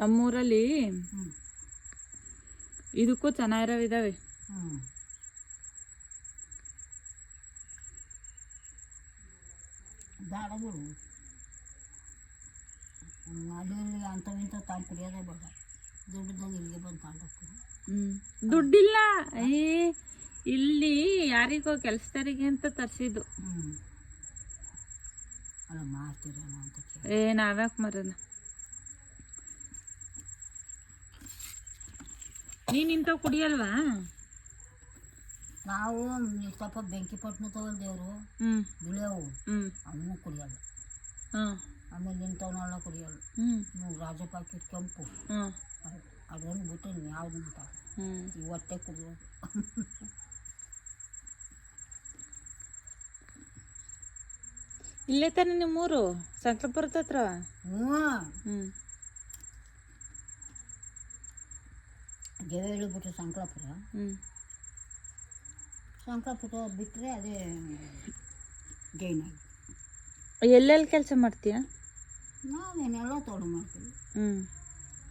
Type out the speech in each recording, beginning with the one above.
ನಮ್ಮೂರಲ್ಲಿ ಇದಕ್ಕೂ ಚೆನ್ನಾಗಿರೋವಿದಾವೆ. ದಾಡಗಳು ಅಲ್ಲಿ ಅಂಥವಿಂಥ ತಾನು ಕುಡಿಯೋದೇ ಬೇಡ, ದುಡ್ಡಿದ್ದಂಗೆ ಇಲ್ಲಿಗೆ ಬಂದು ತಗೊಂಡೋಗ್ತೀನಿ. ದುಡ್ಡಿಲ್ಲ ಇಲ್ಲಿ ಯಾರಿಗೋ ಕೆಲಸದವರಿಗೆ ಅಂತ ತರಿಸಿದ್ದು. ಅಲ್ಲ ಮಾಡ್ತೀರೇನೋ ಅಂತ ನಾವ್ಯಾಕೆ ಮರೋಣ. ನೀನು ಇಂಥವು ಕುಡಿಯಲ್ವಾ? ನಾವು ಸ್ವಲ್ಪ ಬೆಂಕಿಪಟ್ಟಣ ತಗೊಳ್ದೇವ್ರು ಬಿಳಿಯವು ಅವನು ಕುಡಿಯಲ್ಲ. ಆಮೇಲೆ ಇಂಥವನ್ನೆಲ್ಲ ಕುಡಿಯಲ್ಲ. ನೀವು ರಾಜ ಪಾಕಿಟ್ ಕೆಂಪು ಅದನ್ನು ಬಿಟ್ಟು ಯಾವ್ದು ಅಂತ ಇವತ್ತೇ ಕುಡಿಯೋದು. ಇಲ್ಲೇ ತಾನೆ ನಿಮ್ಮೂರು ಸಂಕ್ರಾಪುರದ ಹತ್ರ? ದೇವೇಳಿ ಬಿಟ್ಟರೆ ಸಂಕ್ರಾಪುರ, ಸಂಕ್ರಾಪುರ ಬಿಟ್ಟರೆ ಅದೇ ಜೈನಾಗಿ. ಎಲ್ಲೆಲ್ಲಿ ಕೆಲಸ ಮಾಡ್ತೀಯ? ನಾವೇನೆಲ್ಲ ತೋಡು ಮಾಡ್ತೀವಿ.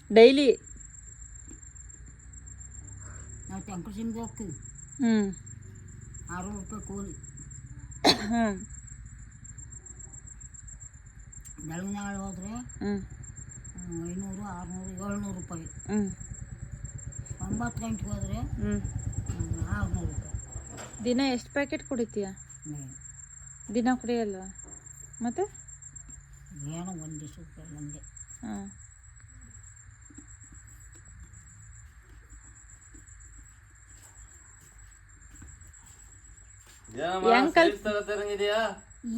ಡೈಲಿ ನಾವು ಟೆಂಕಸಿಮ್ಗೆ ಹೋಗ್ತೀವಿ. 600 ರೂಪಾಯಿ ಕೂಲಿ. ಬೆಳಗಿನಾಳು ಹೋದರೆ 500, 600, 700 ರೂಪಾಯಿ. 9 ಗಂಟೆಗೆ ಹೋದರೆ 600 ರೂಪಾಯಿ. ದಿನ ಎಷ್ಟು ಪ್ಯಾಕೆಟ್ ಕುಡಿತೀಯ? ದಿನ ಕುಡಿಯಲ್ವಾ? ಮತ್ತೆ ಏನೋ ಒಂದಿಷ್ಟು ರೂಪಾಯಿ ಒಂದೇ.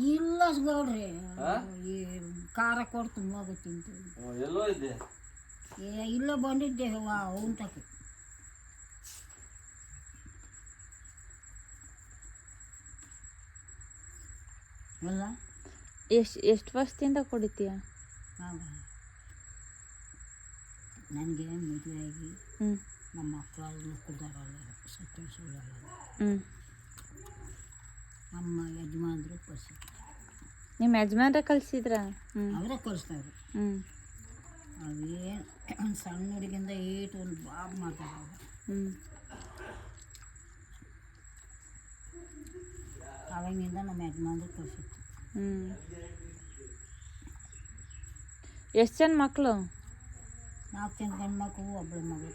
ಇಲ್ಲ ಗೌಡ್ರಿ, ಈ ಖಾರ ಕೊಟ್ಟು ತುಂಬ ತಿಂತೀವಿ. ಇಲ್ಲ ಬಂದಿದ್ದೆ ಊಟಕ್ಕೆ. ಅಲ್ಲ ಎಷ್ಟು ವರ್ಷದಿಂದ ಕುಡಿತೀಯ? ನನಗೆ ಮದುವೆಯಾಗಿ ನಮ್ಮ ಮಕ್ಕಳು ಕುಡ್ದಾರಲ್ಲ, ಸತ್ಯ ಸುಳ್ಳಲ್ಲ. ನಮ್ಮ ಯಜಮಾನ್ರು ಕಲಿಸಿ. ನಿಮ್ಮ ಯಜಮಾನ್ರ ಕಲಿಸಿದ್ರ? ಅವರೇ ಕಲಿಸ್ತಾರೆ. ಅವೇನು ಸಣ್ಣ ಹುಡುಗಿಂದ ಏಟು ಒಂದು ಬಾಬ್ ಮಾಡ್ತಾರೆ. ಅವಾಗಿಂದ ನಮ್ಮ ಯಜಮಾನ್ರು ಕಲಿಸಿತ್ತು. ಎಷ್ಟು ಜನ ಮಕ್ಕಳು? 4 ಜನ ಗಂಡು ಮಕ್ಕಳು, ಒಬ್ಬಳು ಮಗಳು.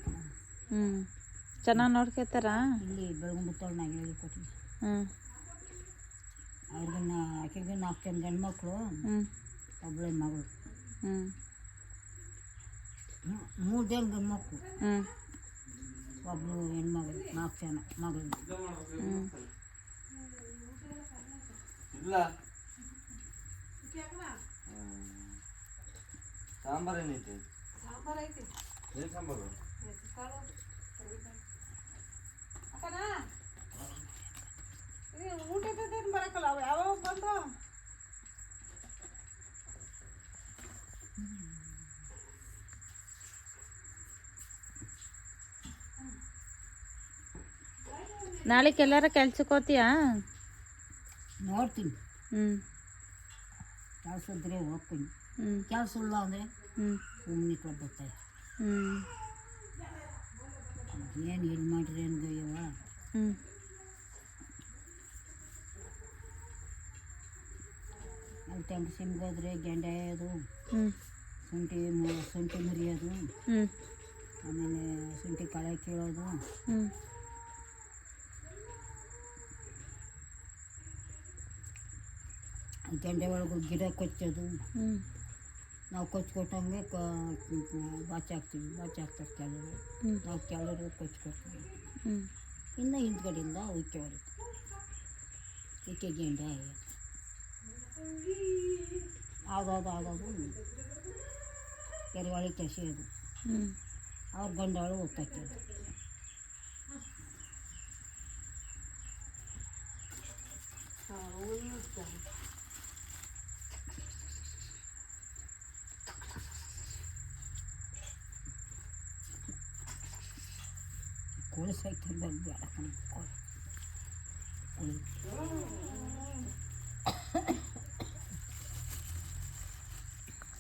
ಚೆನ್ನಾಗಿ ನೋಡ್ಕೊತಾರ? ಇಲ್ಲಿ ಬೆಳಗುಂಬತ್ತವ್ರು ಹೇಳಿಕೊಟ್ಟಿದ್ವಿ. ಅವ್ರಿಗಿನ್ನ ಆಕೆಗೆ 4 ಜನ ಗಂಡು ಮಕ್ಕಳು, ಒಬ್ಬಳೆ ಮಗಳು. 3 ಜನ ಗಂಡು ಮಕ್ಕಳು, ಒಬ್ಬಳು ಹೆಣ್ಮಗಳು. 4 ಜನ ಮಗಳು. ಸಾಂಬಾರು ಏನೈತಿ? ಏನು ಸಾಂಬಾರು? ಊಟದೇನು ಬರಕಲ್ಲ, ಅವು ಯಾವಾಗ ಬಂದು ನಾಳೆಗೆ ಎಲ್ಲಾರ ಕೆಲ್ಸಕ್ಕೆ ಹೋಗ್ತೀಯಾ? ನೋಡ್ತೀನಿ. ಕೆಲಸ ಇದ್ರೆ ಹೋಗ್ತೀನಿ, ಕೆಲಸ ಇಲ್ಲ ಅಂದರೆ ಸುಮ್ಮನೆ ಬರ್ತಾರೆ. ಏನು ಇದು ಮಾಡಿರಿ ಅನ್ಗಯ್ಯವ. ಅಲ್ಲಿ ಟೆಂಕಸಿಮ್ಗೆ ಹೋದ್ರೆ ಗೆಂಡೆ ಅದು ಶುಂಠಿ ಮುರಿಯೋದು, ಆಮೇಲೆ ಶುಂಠಿ ಕಳೆ ಕೀಳೋದು, ಗೆಂಡೆ ಒಳಗೆ ಗಿಡ ಕೊಚ್ಚೋದು. ನಾವು ಕೊಚ್ಕೊಟ್ಟಂಗೆ ಬಾಚಿ ಹಾಕ್ತಾರೆ ಕೆಲವರು. ನಾವು ಕೆಲವರು ಕೊಚ್ಕೊಡ್ತೀವಿ. ಇನ್ನು ಹಿಂದ್ಗಡೆಯಿಂದ ಉಕ್ಕೆ ಹೊಡಿತು, ಉಕ್ಕೆ ಗೆಂಡೆ ಆಗೋದು ಕೆರೆವಾಳಿ ಕೆಸೆಯೋದು. ಅವ್ರ ಗಂಡಾಳು ಒತ್ತಾಕೋದು. ಕೋಳಿ ಸೈಕಲ್ ಬೇಡ ಕೋಳಿ